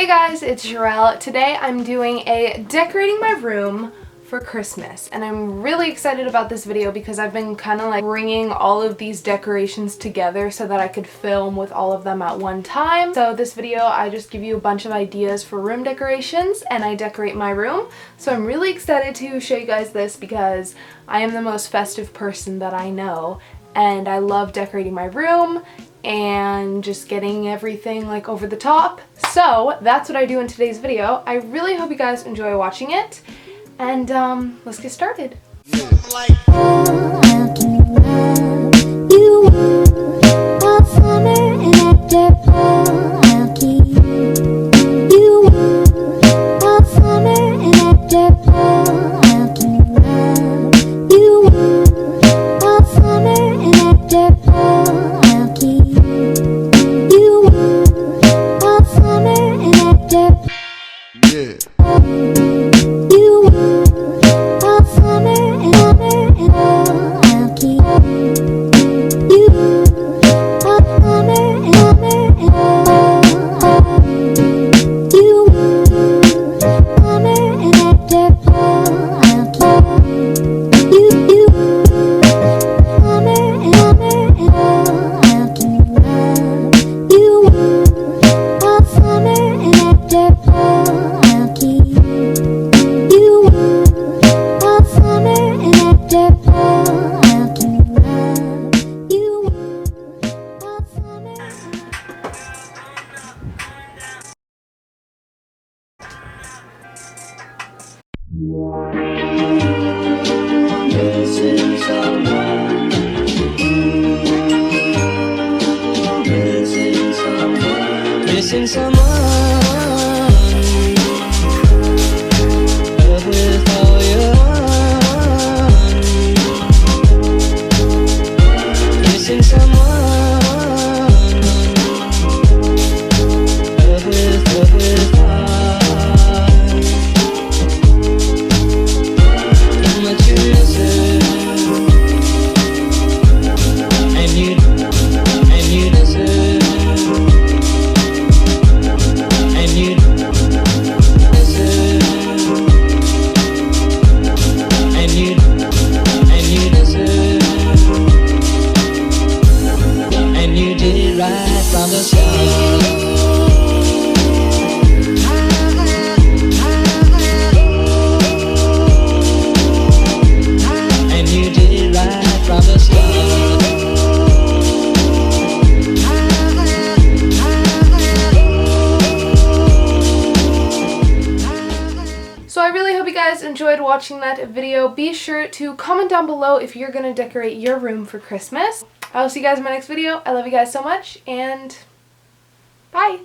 Hey guys, it's Jarrell. Today I'm doing a decorating my room for Christmas, and I'm really excited about this video because I've been kind of like bringing all of these decorations together so that I could film with all of them at one time. So this video I just give you a bunch of ideas for room decorations and I decorate my room. So I'm really excited to show you guys this because I am the most festive person that I know and I love decorating my room and just getting everything like over the top. So that's what I do in today's video. I really hope you guys enjoy watching it, and let's get started. Missing someone, love with all your heart. Missing someone, love with heart. How much you miss it, and you miss it. From the start, and you did it right from the start. So I really hope you guys enjoyed watching that video. Be sure to comment down below if you're gonna decorate your room for Christmas. I will see you guys in my next video. I love you guys so much, and bye!